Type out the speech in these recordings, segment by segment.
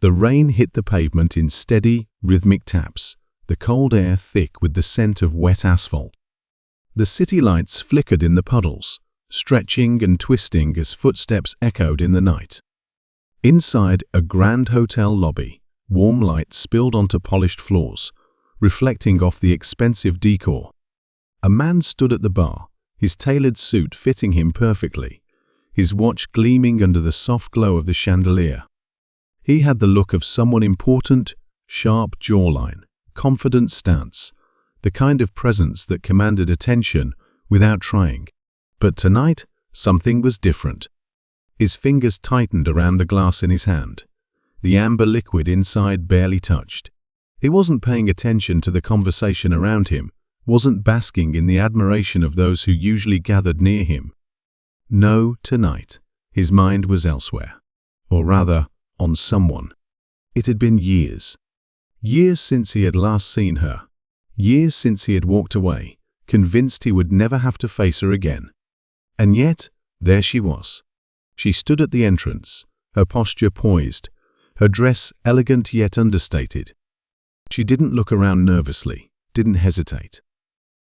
The rain hit the pavement in steady, rhythmic taps, the cold air thick with the scent of wet asphalt. The city lights flickered in the puddles, stretching and twisting as footsteps echoed in the night. Inside a grand hotel lobby, warm light spilled onto polished floors, reflecting off the expensive decor. A man stood at the bar, his tailored suit fitting him perfectly, his watch gleaming under the soft glow of the chandelier. He had the look of someone important, sharp jawline, confident stance, the kind of presence that commanded attention without trying. But tonight, something was different. His fingers tightened around the glass in his hand, the amber liquid inside barely touched. He wasn't paying attention to the conversation around him, wasn't basking in the admiration of those who usually gathered near him. No, tonight, his mind was elsewhere. Or rather, on someone. It had been years. Years since he had last seen her. Years since he had walked away, convinced he would never have to face her again. And yet, there she was. She stood at the entrance, her posture poised, her dress elegant yet understated. She didn't look around nervously, didn't hesitate.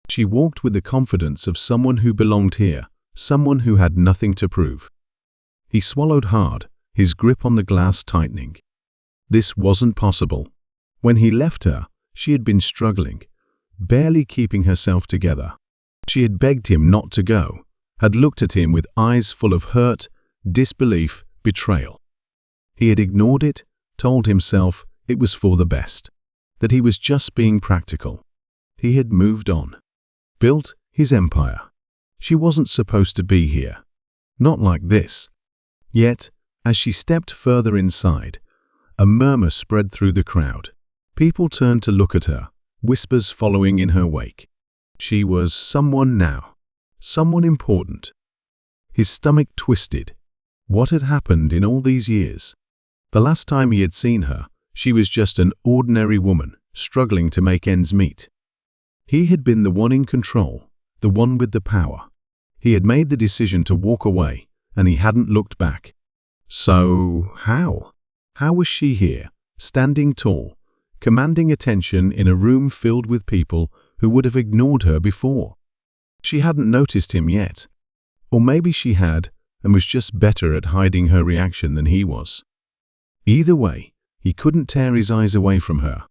She walked with the confidence of someone who belonged here, someone who had nothing to prove. He swallowed hard, his grip on the glass tightening. This wasn't possible. When he left her, she had been struggling, barely keeping herself together. She had begged him not to go, had looked at him with eyes full of hurt, disbelief, betrayal. He had ignored it, told himself it was for the best, that he was just being practical. He had moved on, built his empire. She wasn't supposed to be here. Not like this. Yet, as she stepped further inside, a murmur spread through the crowd. People turned to look at her, whispers following in her wake. She was someone now, someone important. His stomach twisted. What had happened in all these years? The last time he had seen her, she was just an ordinary woman, struggling to make ends meet. He had been the one in control, the one with the power. He had made the decision to walk away, and he hadn't looked back. So, how? How was she here, standing tall, commanding attention in a room filled with people who would have ignored her before? She hadn't noticed him yet. Or maybe she had, and was just better at hiding her reaction than he was. Either way, he couldn't tear his eyes away from her.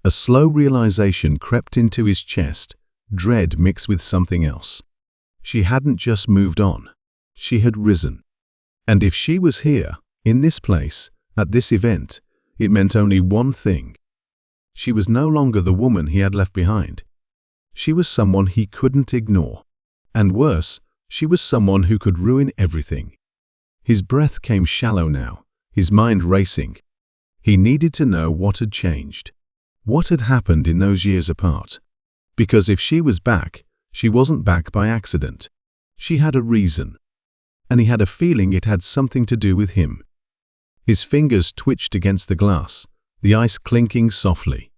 A slow realization crept into his chest, dread mixed with something else. She hadn't just moved on. She had risen. And if she was here, in this place, at this event, it meant only one thing. She was no longer the woman he had left behind. She was someone he couldn't ignore. And worse, she was someone who could ruin everything. His breath came shallow now, his mind racing. He needed to know what had changed. What had happened in those years apart? Because if she was back, she wasn't back by accident. She had a reason. And he had a feeling it had something to do with him. His fingers twitched against the glass, the ice clinking softly.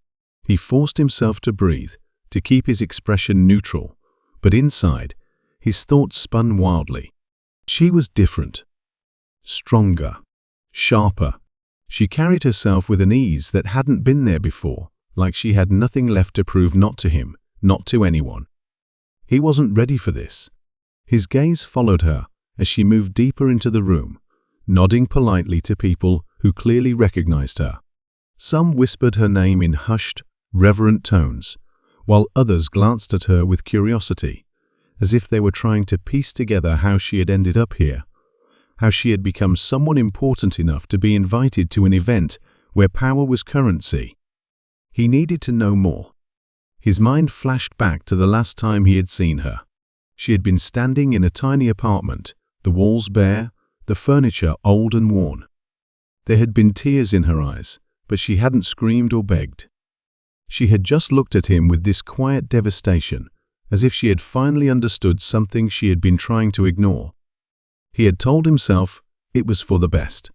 He forced himself to breathe, to keep his expression neutral, but inside, his thoughts spun wildly. She was different. Stronger. Sharper. She carried herself with an ease that hadn't been there before, like she had nothing left to prove, not to him, not to anyone. He wasn't ready for this. His gaze followed her as she moved deeper into the room, nodding politely to people who clearly recognized her. Some whispered her name in hushed, reverent tones, while others glanced at her with curiosity, as if they were trying to piece together how she had ended up here, how she had become someone important enough to be invited to an event where power was currency. He needed to know more. His mind flashed back to the last time he had seen her. She had been standing in a tiny apartment, the walls bare, the furniture old and worn. There had been tears in her eyes, but she hadn't screamed or begged. She had just looked at him with this quiet devastation, as if she had finally understood something she had been trying to ignore. He had told himself it was for the best,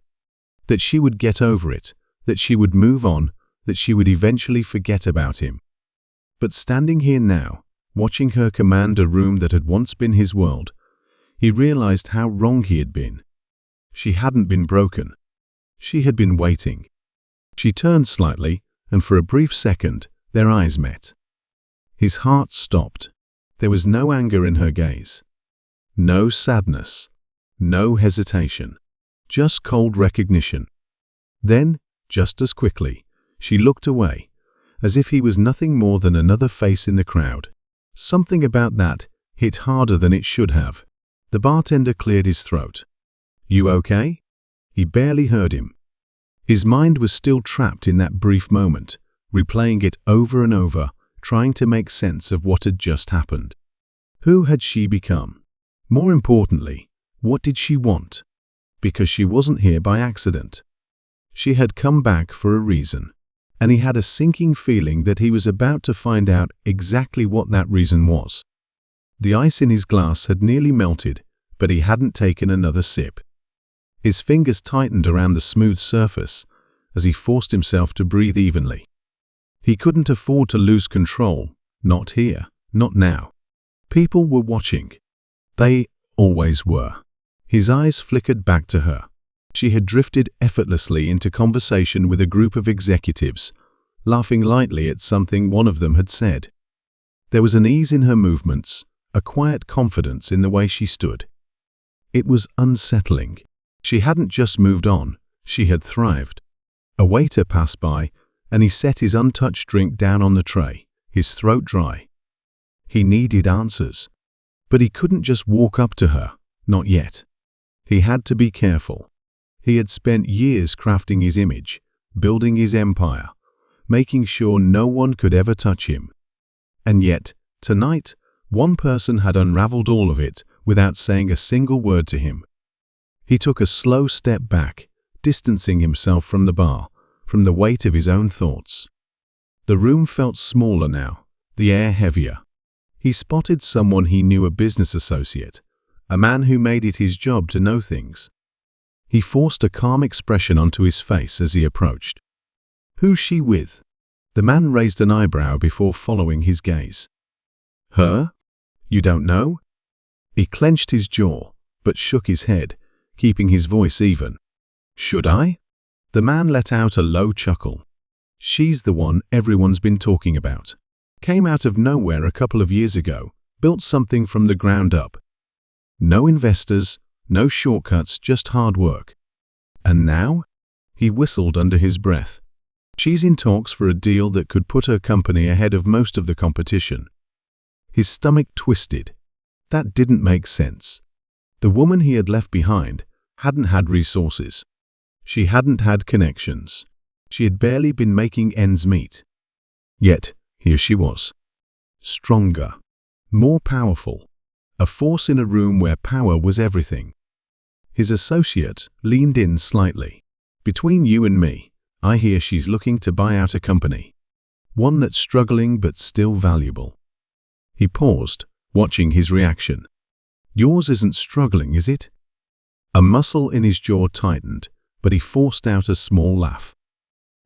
that she would get over it, that she would move on, that she would eventually forget about him. But standing here now, watching her command a room that had once been his world, he realized how wrong he had been. She hadn't been broken. She had been waiting. She turned slightly, and for a brief second, their eyes met. His heart stopped. There was no anger in her gaze. No sadness. No hesitation. Just cold recognition. Then, just as quickly, she looked away, as if he was nothing more than another face in the crowd. Something about that hit harder than it should have. The bartender cleared his throat. "You okay?" He barely heard him. His mind was still trapped in that brief moment, replaying it over and over, trying to make sense of what had just happened. Who had she become? More importantly, what did she want? Because she wasn't here by accident. She had come back for a reason, and he had a sinking feeling that he was about to find out exactly what that reason was. The ice in his glass had nearly melted, but he hadn't taken another sip. His fingers tightened around the smooth surface as he forced himself to breathe evenly. He couldn't afford to lose control, not here, not now. People were watching. They always were. His eyes flickered back to her. She had drifted effortlessly into conversation with a group of executives, laughing lightly at something one of them had said. There was an ease in her movements, a quiet confidence in the way she stood. It was unsettling. She hadn't just moved on, she had thrived. A waiter passed by, and he set his untouched drink down on the tray, his throat dry. He needed answers. But he couldn't just walk up to her, not yet. He had to be careful. He had spent years crafting his image, building his empire, making sure no one could ever touch him. And yet, tonight, one person had unraveled all of it without saying a single word to him. He took a slow step back, distancing himself from the bar, from the weight of his own thoughts. The room felt smaller now, the air heavier. He spotted someone he knew, a business associate, a man who made it his job to know things. He forced a calm expression onto his face as he approached. "Who's she with?" The man raised an eyebrow before following his gaze. "Her? You don't know?" He clenched his jaw, but shook his head, keeping his voice even. "Should I?" The man let out a low chuckle. "She's the one everyone's been talking about. Came out of nowhere a couple of years ago, built something from the ground up. No investors, no shortcuts, just hard work. And now?" He whistled under his breath. "She's in talks for a deal that could put her company ahead of most of the competition." His stomach twisted. That didn't make sense. The woman he had left behind hadn't had resources. She hadn't had connections. She had barely been making ends meet. Yet, here she was. Stronger. More powerful. A force in a room where power was everything. His associate leaned in slightly. "Between you and me, I hear she's looking to buy out a company. One that's struggling but still valuable." He paused, watching his reaction. "Yours isn't struggling, is it?" A muscle in his jaw tightened, but he forced out a small laugh.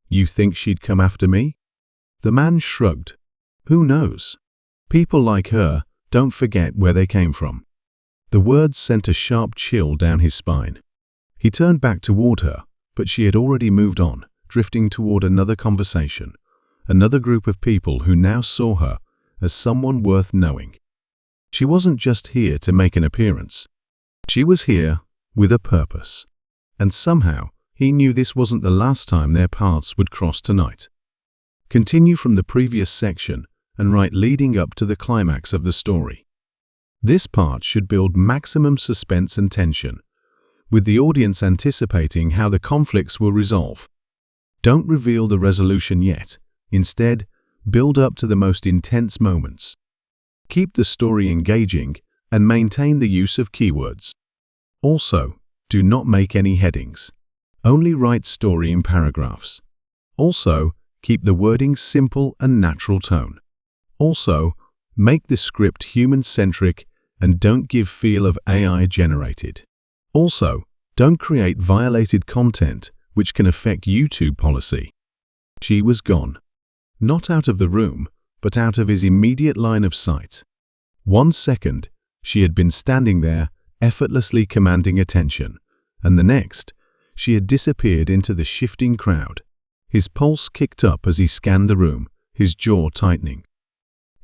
"You think she'd come after me?" The man shrugged. "Who knows? People like her don't forget where they came from." The words sent a sharp chill down his spine. He turned back toward her, but she had already moved on, drifting toward another conversation, another group of people who now saw her as someone worth knowing. She wasn't just here to make an appearance. She was here with a purpose. And somehow, he knew this wasn't the last time their paths would cross tonight. Continue from the previous section and write leading up to the climax of the story. This part should build maximum suspense and tension, with the audience anticipating how the conflicts will resolve. Don't reveal the resolution yet. Instead, build up to the most intense moments. Keep the story engaging and maintain the use of keywords. Also, do not make any headings. Only write story in paragraphs. Also, keep the wording simple and natural tone. Also, make the script human-centric and don't give feel of AI-generated. Also, don't create violated content which can affect YouTube policy. She was gone. Not out of the room, but out of his immediate line of sight. 1 second, she had been standing there, effortlessly commanding attention, and the next, she had disappeared into the shifting crowd. His pulse kicked up as he scanned the room, his jaw tightening.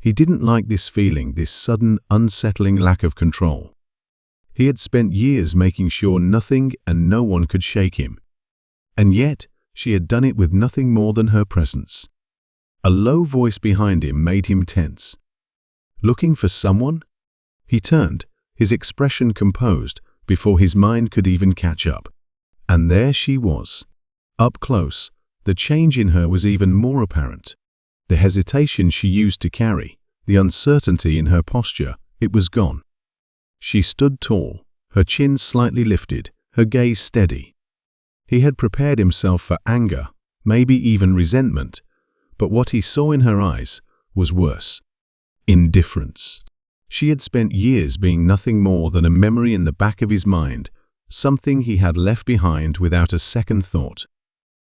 He didn't like this feeling, this sudden, unsettling lack of control. He had spent years making sure nothing and no one could shake him. And yet, she had done it with nothing more than her presence. A low voice behind him made him tense. Looking for someone? He turned, his expression composed, before his mind could even catch up. And there she was. Up close, the change in her was even more apparent. The hesitation she used to carry, the uncertainty in her posture, it was gone. She stood tall, her chin slightly lifted, her gaze steady. He had prepared himself for anger, maybe even resentment, but what he saw in her eyes was worse. Indifference. She had spent years being nothing more than a memory in the back of his mind, something he had left behind without a second thought.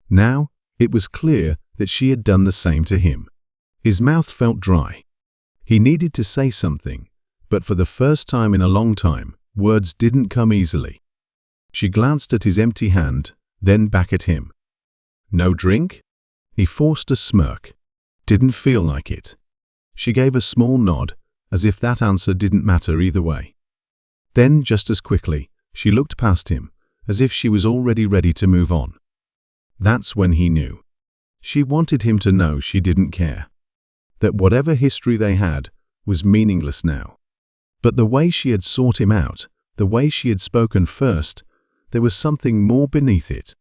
Now, it was clear that she had done the same to him. His mouth felt dry. He needed to say something, but for the first time in a long time, words didn't come easily. She glanced at his empty hand, then back at him. No drink? He forced a smirk. Didn't feel like it. She gave a small nod, as if that answer didn't matter either way. Then, just as quickly, she looked past him, as if she was already ready to move on. That's when he knew. She wanted him to know she didn't care. That whatever history they had was meaningless now. But the way she had sought him out, the way she had spoken first, there was something more beneath it.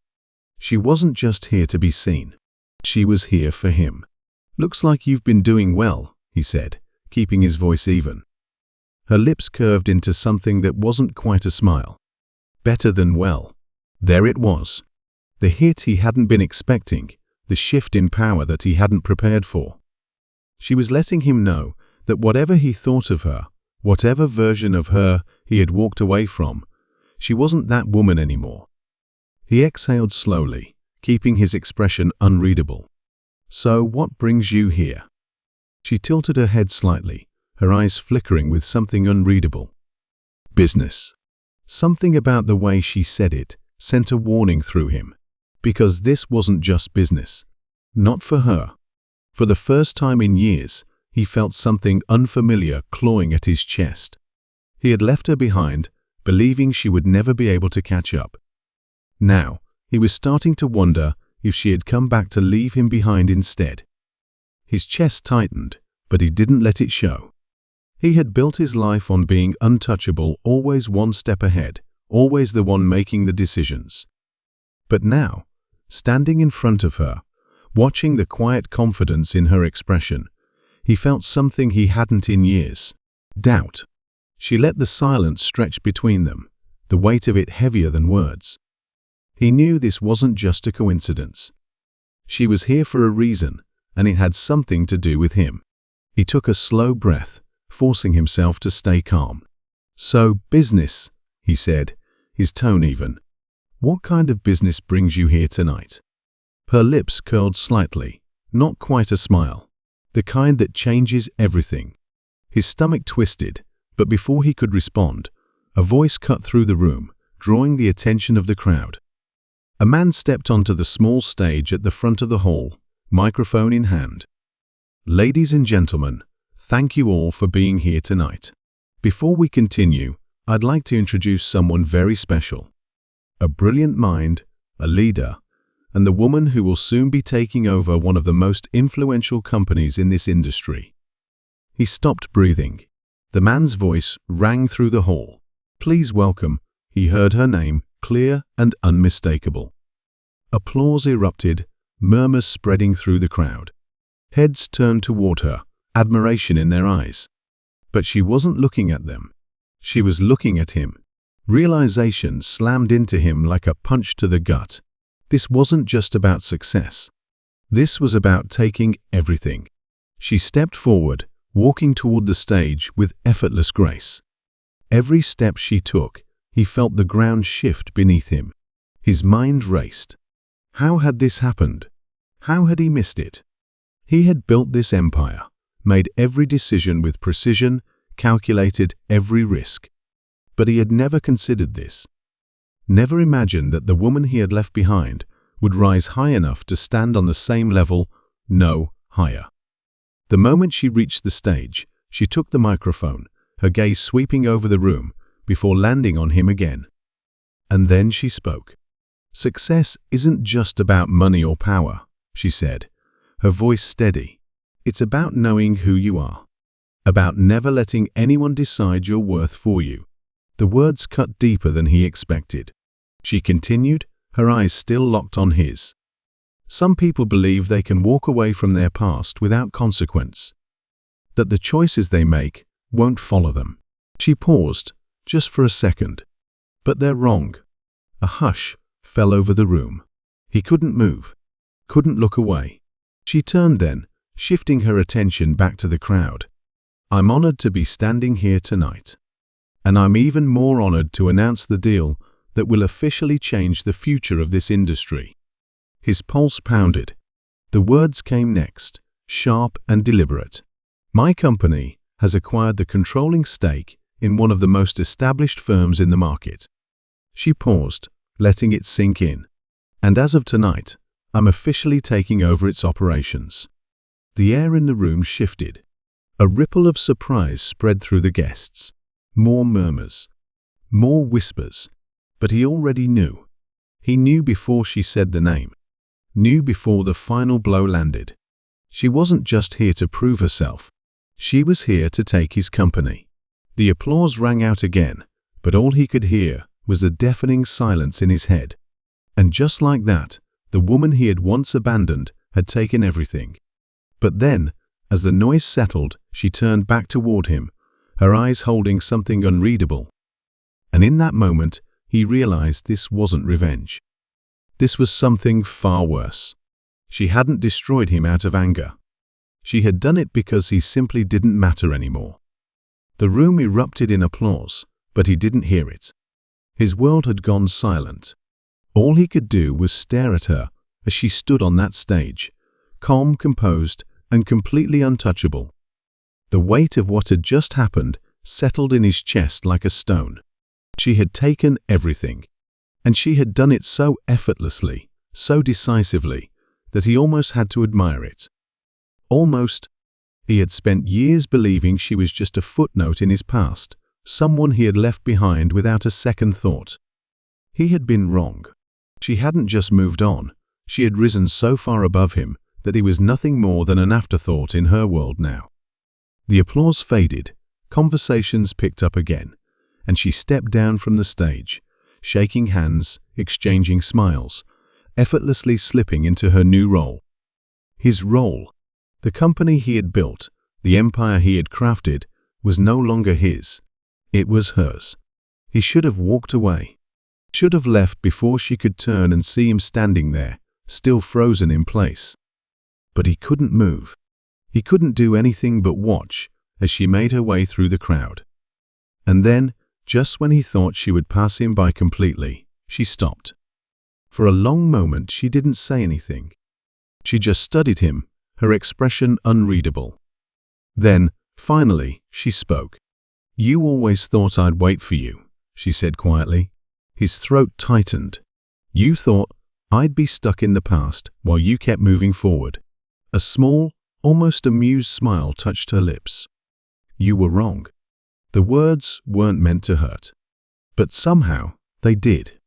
She wasn't just here to be seen. She was here for him. Looks like you've been doing well, he said, keeping his voice even. Her lips curved into something that wasn't quite a smile. Better than well. There it was. The hit he hadn't been expecting, the shift in power that he hadn't prepared for. She was letting him know that whatever he thought of her, whatever version of her he had walked away from, she wasn't that woman anymore. He exhaled slowly, keeping his expression unreadable. So what brings you here? She tilted her head slightly, her eyes flickering with something unreadable. Business. Something about the way she said it sent a warning through him. Because this wasn't just business. Not for her. For the first time in years, he felt something unfamiliar clawing at his chest. He had left her behind, believing she would never be able to catch up. Now, he was starting to wonder if she had come back to leave him behind instead. His chest tightened, but he didn't let it show. He had built his life on being untouchable, always one step ahead, always the one making the decisions. But now, standing in front of her, watching the quiet confidence in her expression, he felt something he hadn't in years. Doubt. She let the silence stretch between them, the weight of it heavier than words. He knew this wasn't just a coincidence. She was here for a reason, and it had something to do with him. He took a slow breath, forcing himself to stay calm. So, business, he said, his tone even. What kind of business brings you here tonight? Her lips curled slightly, not quite a smile, the kind that changes everything. His stomach twisted, but before he could respond, a voice cut through the room, drawing the attention of the crowd. A man stepped onto the small stage at the front of the hall, microphone in hand. Ladies and gentlemen, thank you all for being here tonight. Before we continue, I'd like to introduce someone very special. A brilliant mind, a leader, and the woman who will soon be taking over one of the most influential companies in this industry. He stopped breathing. The man's voice rang through the hall. Please welcome, he heard her name, clear and unmistakable. Applause erupted, murmurs spreading through the crowd. Heads turned toward her, admiration in their eyes. But she wasn't looking at them. She was looking at him. Realization slammed into him like a punch to the gut. This wasn't just about success. This was about taking everything. She stepped forward, walking toward the stage with effortless grace. Every step she took, he felt the ground shift beneath him. His mind raced. How had this happened? How had he missed it? He had built this empire, made every decision with precision, calculated every risk. But he had never considered this. Never imagined that the woman he had left behind would rise high enough to stand on the same level, no higher. The moment she reached the stage, she took the microphone, her gaze sweeping over the room before landing on him again. And then she spoke. "Success isn't just about money or power," she said, her voice steady. "It's about knowing who you are, about never letting anyone decide your worth for you." The words cut deeper than he expected. She continued, her eyes still locked on his. "Some people believe they can walk away from their past without consequence, that the choices they make won't follow them." She paused, just for a second. "But they're wrong." A hush fell over the room. He couldn't move, couldn't look away. She turned then, shifting her attention back to the crowd. "I'm honored to be standing here tonight. And I'm even more honored to announce the deal that will officially change the future of this industry." His pulse pounded. The words came next, sharp and deliberate. "My company has acquired the controlling stake in one of the most established firms in the market." She paused, letting it sink in. "And as of tonight, I'm officially taking over its operations." The air in the room shifted. A ripple of surprise spread through the guests. More murmurs, more whispers, but he already knew. He knew before she said the name, knew before the final blow landed. She wasn't just here to prove herself. She was here to take his company. The applause rang out again, but all he could hear was a deafening silence in his head. And just like that, the woman he had once abandoned had taken everything. But then, as the noise settled, she turned back toward him, her eyes holding something unreadable. And in that moment, he realized this wasn't revenge. This was something far worse. She hadn't destroyed him out of anger. She had done it because he simply didn't matter anymore. The room erupted in applause, but he didn't hear it. His world had gone silent. All he could do was stare at her as she stood on that stage, calm, composed, and completely untouchable. The weight of what had just happened settled in his chest like a stone. She had taken everything, and she had done it so effortlessly, so decisively, that he almost had to admire it. Almost. He had spent years believing she was just a footnote in his past, someone he had left behind without a second thought. He had been wrong. She hadn't just moved on, she had risen so far above him that he was nothing more than an afterthought in her world now. The applause faded, conversations picked up again, and she stepped down from the stage, shaking hands, exchanging smiles, effortlessly slipping into her new role. His role, the company he had built, the empire he had crafted, was no longer his. It was hers. He should have walked away. Should have left before she could turn and see him standing there, still frozen in place. But he couldn't move. He couldn't do anything but watch as she made her way through the crowd. And then, just when he thought she would pass him by completely, she stopped. For a long moment she didn't say anything. She just studied him, her expression unreadable. Then, finally, she spoke. "You always thought I'd wait for you," she said quietly. His throat tightened. "You thought I'd be stuck in the past while you kept moving forward." A small, almost amused smile touched her lips. "You were wrong." The words weren't meant to hurt, but somehow they did.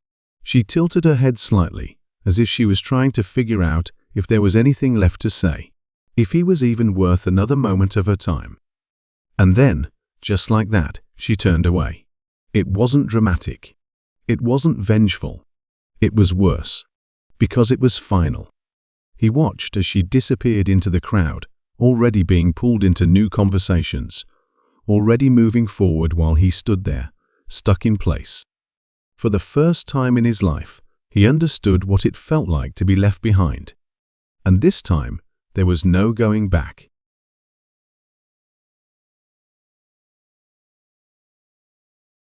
She tilted her head slightly, as if she was trying to figure out if there was anything left to say, if he was even worth another moment of her time. And then, just like that, she turned away. It wasn't dramatic. It wasn't vengeful. It was worse, because it was final. He watched as she disappeared into the crowd, already being pulled into new conversations, already moving forward while he stood there, stuck in place. For the first time in his life, he understood what it felt like to be left behind. And this time, there was no going back.